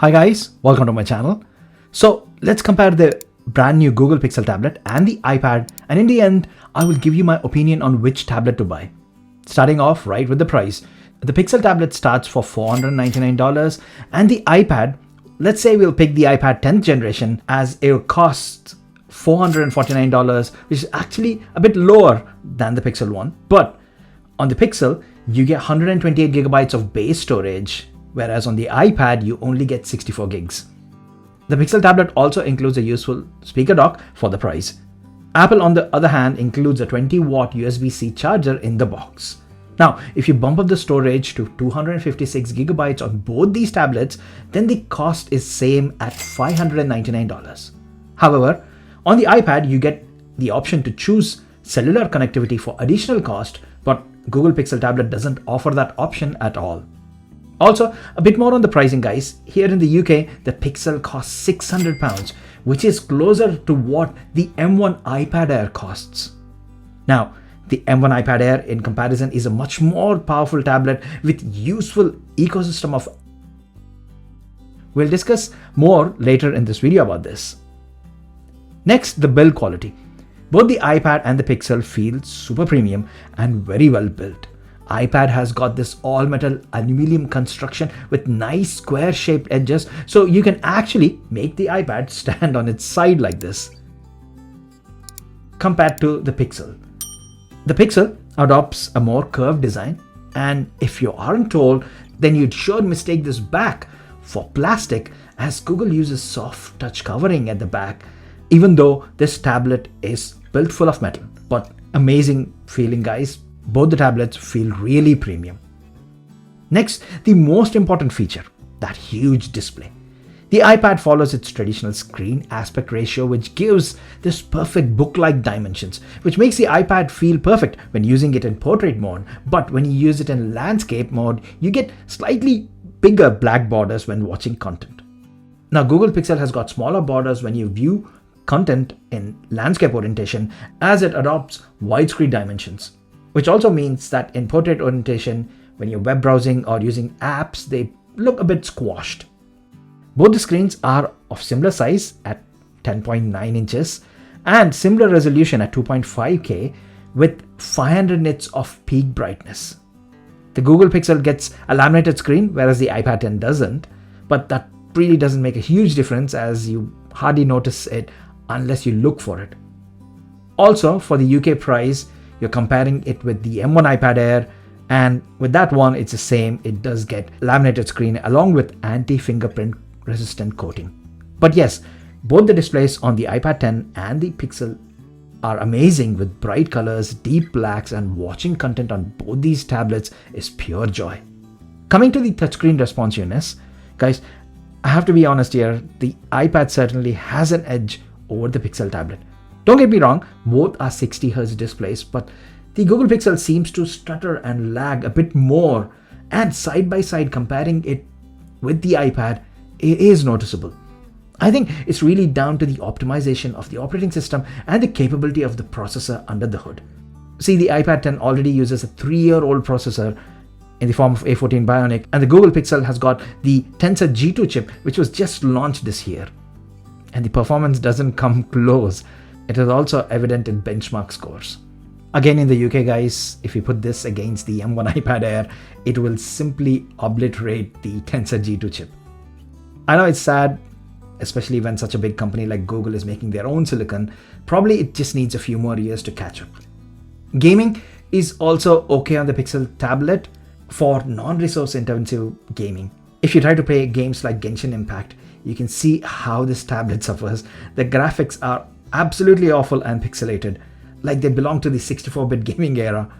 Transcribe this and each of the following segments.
Hi guys, welcome to my channel. So let's compare the brand new Google Pixel tablet and the iPad, and in the end I will give you my opinion on which tablet to buy. Starting off right with the price. The Pixel tablet starts for $499 and the iPad, let's say we'll pick the iPad 10th generation, as it costs $449, which is actually a bit lower than the Pixel one. But on the Pixel, you get 128 gigabytes of base storage, whereas on the iPad, you only get 64 gigs. The Pixel tablet also includes a useful speaker dock for the price. Apple, on the other hand, includes a 20-watt USB-C charger in the box. Now, if you bump up the storage to 256 gigabytes on both these tablets, then the cost is same at $599. However, on the iPad, you get the option to choose cellular connectivity for additional cost, but Google Pixel tablet doesn't offer that option at all. Also, a bit more on the pricing, guys. Here in the UK, the Pixel costs £600, which is closer to what the M1 iPad Air costs. Now, the M1 iPad Air in comparison is a much more powerful tablet with useful ecosystem of. We'll discuss more later in this video about this. Next, the build quality. Both the iPad and the Pixel feel super premium and very well built. iPad has got this all-metal aluminum construction with nice square-shaped edges, so you can actually make the iPad stand on its side like this. Compared to the Pixel. The Pixel adopts a more curved design, and if you aren't told, then you'd sure mistake this back for plastic, as Google uses soft touch covering at the back, even though this tablet is built full of metal. But amazing feeling, guys. Both the tablets feel really premium. Next, the most important feature, that huge display. The iPad follows its traditional screen aspect ratio, which gives this perfect book-like dimensions, which makes the iPad feel perfect when using it in portrait mode. But when you use it in landscape mode, you get slightly bigger black borders when watching content. Now, Google Pixel has got smaller borders when you view content in landscape orientation, as it adopts widescreen dimensions, which also means that in portrait orientation, when you're web browsing or using apps, they look a bit squashed. Both the screens are of similar size at 10.9 inches and similar resolution at 2.5K with 500 nits of peak brightness. The Google Pixel gets a laminated screen, whereas the iPad 10 doesn't, but that really doesn't make a huge difference, as you hardly notice it unless you look for it. Also, for the UK price, you're comparing it with the M1 iPad Air, and with that one, it's the same. It does get laminated screen along with anti-fingerprint resistant coating. But yes, both the displays on the iPad 10 and the Pixel are amazing with bright colors, deep blacks, and watching content on both these tablets is pure joy. Coming to the touchscreen responsiveness, guys, I have to be honest here, the iPad certainly has an edge over the Pixel tablet. Don't get me wrong, both are 60Hz displays, but the Google Pixel seems to stutter and lag a bit more, and side by side comparing it with the iPad, it is noticeable. I think it's really down to the optimization of the operating system and the capability of the processor under the hood. See, the iPad 10 already uses a 3-year-old processor in the form of A14 Bionic, and the Google Pixel has got the Tensor G2 chip, which was just launched this year. And the performance doesn't come close. It is also evident in benchmark scores. Again, in the UK, guys, if you put this against the M1 iPad Air, it will simply obliterate the Tensor G2 chip. I know it's sad, especially when such a big company like Google is making their own silicon. Probably it just needs a few more years to catch up. Gaming is also okay on the Pixel tablet for non-resource intensive gaming. If you try to play games like Genshin Impact, you can see how this tablet suffers. The graphics are absolutely awful and pixelated, like they belong to the 64-bit gaming era.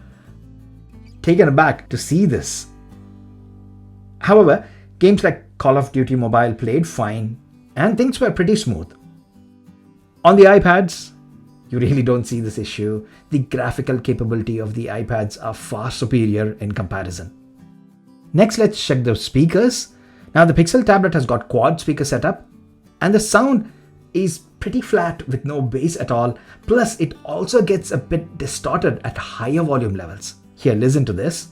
Taken aback to see this. However, games like Call of Duty Mobile played fine and things were pretty smooth. On the iPads, you really don't see this issue. The graphical capability of the iPads are far superior in comparison. Next, let's check the speakers. Now, the Pixel tablet has got quad speaker setup, and the sound is pretty flat with no bass at all. Plus, it also gets a bit distorted at higher volume levels. Here, listen to this.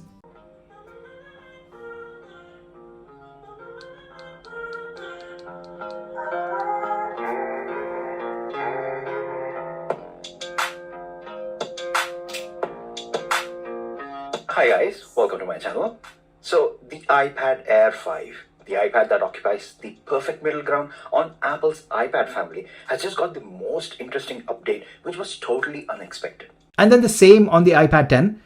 Hi guys, welcome to my channel. So the iPad Air 5, the iPad that occupies the perfect middle ground on Apple's iPad family, has just got the most interesting update, which was totally unexpected. And then the same on the iPad 10.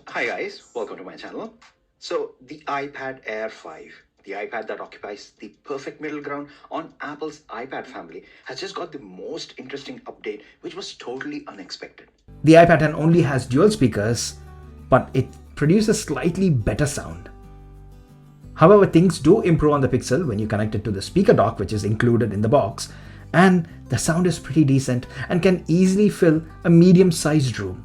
Hi guys, welcome to my channel. So the iPad Air 5, the iPad that occupies the perfect middle ground on Apple's iPad family, has just got the most interesting update, which was totally unexpected. The iPad 10 only has dual speakers, but it produces slightly better sound. However, things do improve on the Pixel when you connect it to the speaker dock, which is included in the box, and the sound is pretty decent and can easily fill a medium-sized room.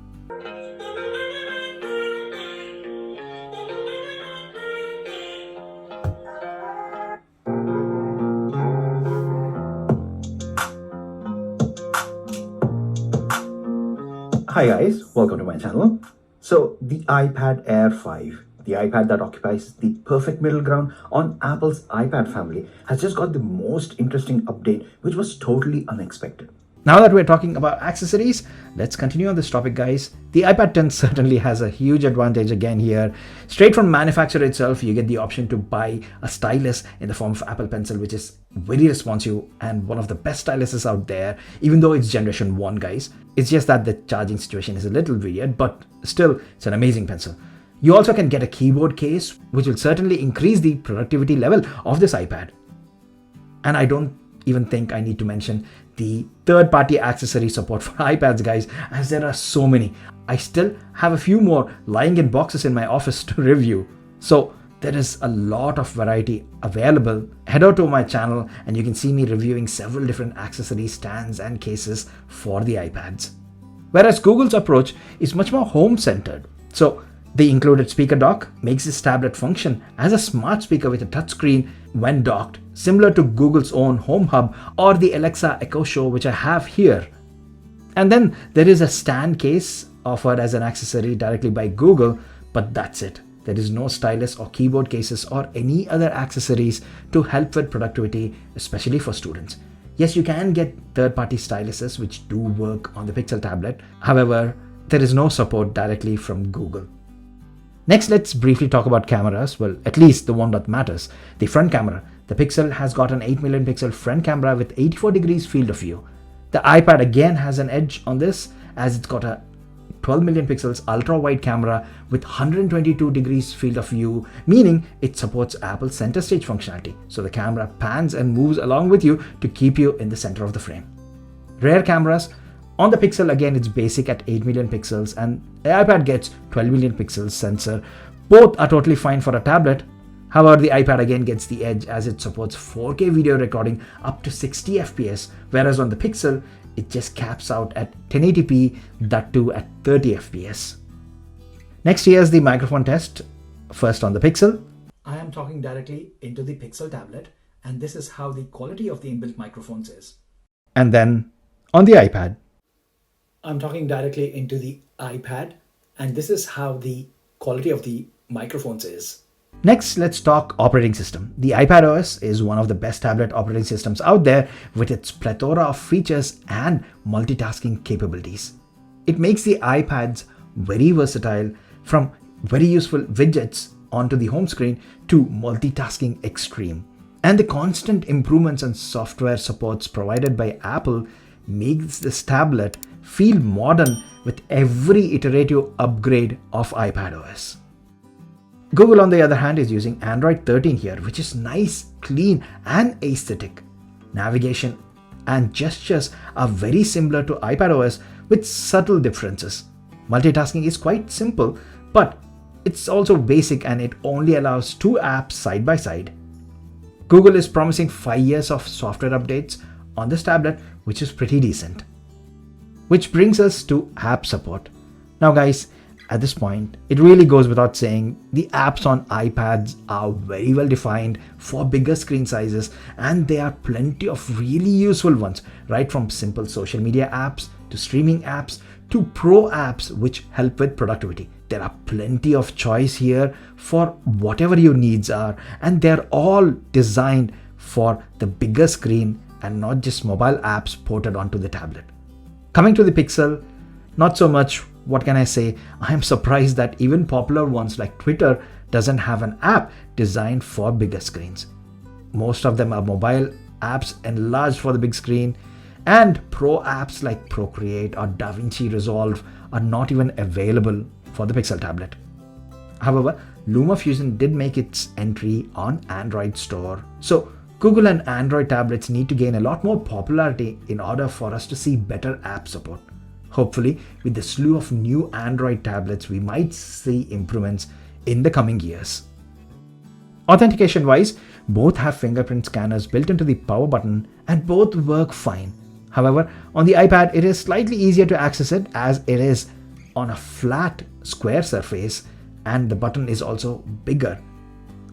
Hi guys, welcome to my channel. So the iPad Air 5, the iPad that occupies the perfect middle ground on Apple's iPad family, has just got the most interesting update, which was totally unexpected. Now that we're talking about accessories, let's continue on this topic, guys. The iPad 10 certainly has a huge advantage again here. Straight from manufacturer itself, you get the option to buy a stylus in the form of Apple Pencil, which is very responsive and one of the best styluses out there, even though it's generation 1, guys. It's just that the charging situation is a little weird, but still, it's an amazing pencil. You also can get a keyboard case, which will certainly increase the productivity level of this iPad. And I don't even think I need to mention the third-party accessory support for iPads, guys, as there are so many. I still have a few more lying in boxes in my office to review. So there is a lot of variety available. Head out to my channel and you can see me reviewing several different accessory stands and cases for the iPads. Whereas Google's approach is much more home-centered. So the included speaker dock makes this tablet function as a smart speaker with a touchscreen when docked, similar to Google's own Home Hub or the Alexa Echo Show, which I have here. And then there is a stand case offered as an accessory directly by Google, but that's it. There is no stylus or keyboard cases or any other accessories to help with productivity, especially for students. Yes, you can get third-party styluses which do work on the Pixel tablet. However, there is no support directly from Google. Next, let's briefly talk about cameras. Well, at least the one that matters, the front camera. The Pixel has got an 8 million pixel front camera with 84 degrees field of view. The iPad again has an edge on this as it's got a 12 million pixels ultra wide camera with 122 degrees field of view, meaning it supports Apple's center stage functionality. So the camera pans and moves along with you to keep you in the center of the frame. Rear cameras. On the Pixel, again, it's basic at 8 million pixels and the iPad gets 12 million pixels sensor. Both are totally fine for a tablet. However, the iPad again gets the edge as it supports 4K video recording up to 60 FPS, whereas on the Pixel, it just caps out at 1080p, that too at 30 FPS. Next, here's the microphone test. First on the Pixel. I am talking directly into the Pixel tablet, and this is how the quality of the inbuilt microphones is. And then on the iPad. I'm talking directly into the iPad, and this is how the quality of the microphones is. Next, let's talk operating system. The iPad OS is one of the best tablet operating systems out there with its plethora of features and multitasking capabilities. It makes the iPads very versatile, from very useful widgets onto the home screen to multitasking extreme. And the constant improvements and software supports provided by Apple makes this tablet feel modern with every iterative upgrade of iPadOS. Google, on the other hand, is using Android 13 here, which is nice, clean, and aesthetic. Navigation and gestures are very similar to iPadOS with subtle differences. Multitasking is quite simple, but it's also basic and it only allows 2 apps side by side. Google is promising 5 years of software updates on this tablet, which is pretty decent. Which brings us to app support. Now guys, at this point, it really goes without saying, the apps on iPads are very well defined for bigger screen sizes, and there are plenty of really useful ones, right from simple social media apps to streaming apps to pro apps which help with productivity. there are plenty of choice here for whatever your needs are, and they're all designed for the bigger screen and not just mobile apps ported onto the tablet. Coming to the Pixel, not so much. What can I say? I am surprised that even popular ones like Twitter doesn't have an app designed for bigger screens. Most of them are mobile apps enlarged for the big screen, and pro apps like Procreate or DaVinci Resolve are not even available for the Pixel tablet. However, LumaFusion did make its entry on Android store. So Google and Android tablets need to gain a lot more popularity in order for us to see better app support. Hopefully, with the slew of new Android tablets, we might see improvements in the coming years. Authentication wise, both have fingerprint scanners built into the power button and both work fine. However, on the iPad, it is slightly easier to access it as it is on a flat square surface and the button is also bigger.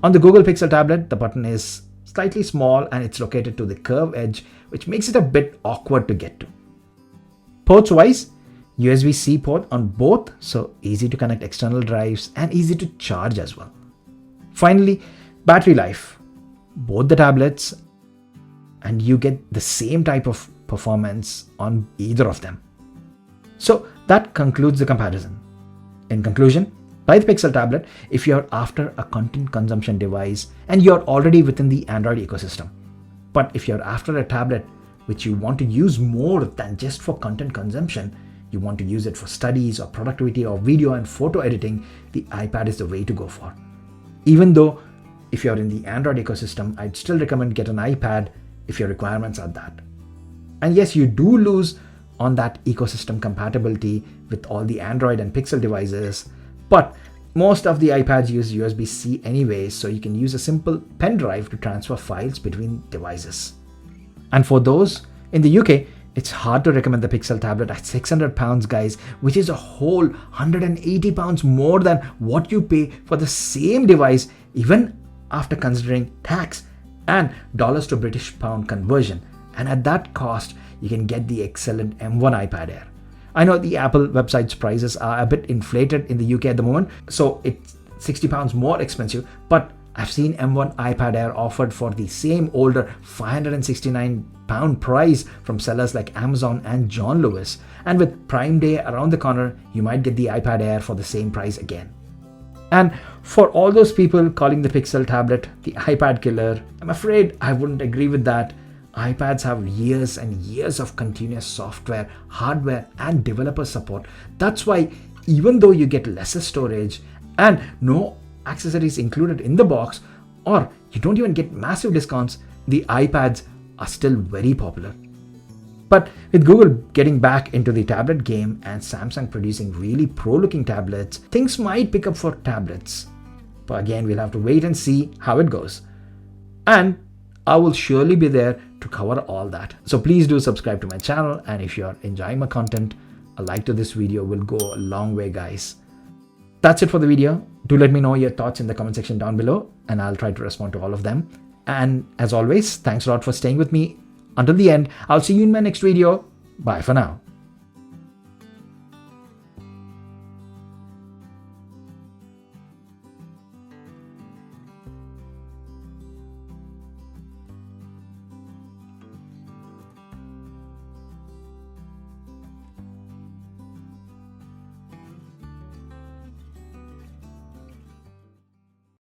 On the Google Pixel tablet, the button is slightly small and it's located to the curved edge, which makes it a bit awkward to get to. Ports wise, USB-C port on both, so easy to connect external drives and easy to charge as well. Finally, battery life. Both the tablets, and you get the same type of performance on either of them. So that concludes the comparison. In conclusion, buy the Pixel tablet if you're after a content consumption device and you're already within the Android ecosystem. But if you're after a tablet which you want to use more than just for content consumption, you want to use it for studies or productivity or video and photo editing, the iPad is the way to go for. Even though if you're in the Android ecosystem, I'd still recommend get an iPad if your requirements are that. And yes, you do lose on that ecosystem compatibility with all the Android and Pixel devices, but most of the iPads use USB-C anyways, so you can use a simple pen drive to transfer files between devices. And for those in the UK, it's hard to recommend the Pixel tablet at £600, guys, which is a whole £180 more than what you pay for the same device, even after considering tax and dollars to British pound conversion. And at that cost, you can get the excellent M1 iPad Air. I know the Apple website's prices are a bit inflated in the UK at the moment, so it's £60 more expensive, but I've seen M1 iPad Air offered for the same older £569 price from sellers like Amazon and John Lewis. And with Prime Day around the corner, you might get the iPad Air for the same price again. And for all those people calling the Pixel tablet the iPad killer, I'm afraid I wouldn't agree with that. iPads have years and years of continuous software, hardware, and developer support. That's why even though you get lesser storage and no accessories included in the box, or you don't even get massive discounts, the iPads are still very popular. But with Google getting back into the tablet game and Samsung producing really pro-looking tablets, things might pick up for tablets. But again, we'll have to wait and see how it goes. And I will surely be there to cover all that. So please do subscribe to my channel, and if you're enjoying my content, a like to this video will go a long way, guys. That's it for the video. Do let me know your thoughts in the comment section down below, and I'll try to respond to all of them. And as always, thanks a lot for staying with me until the end. I'll see you in my next video. Bye for now.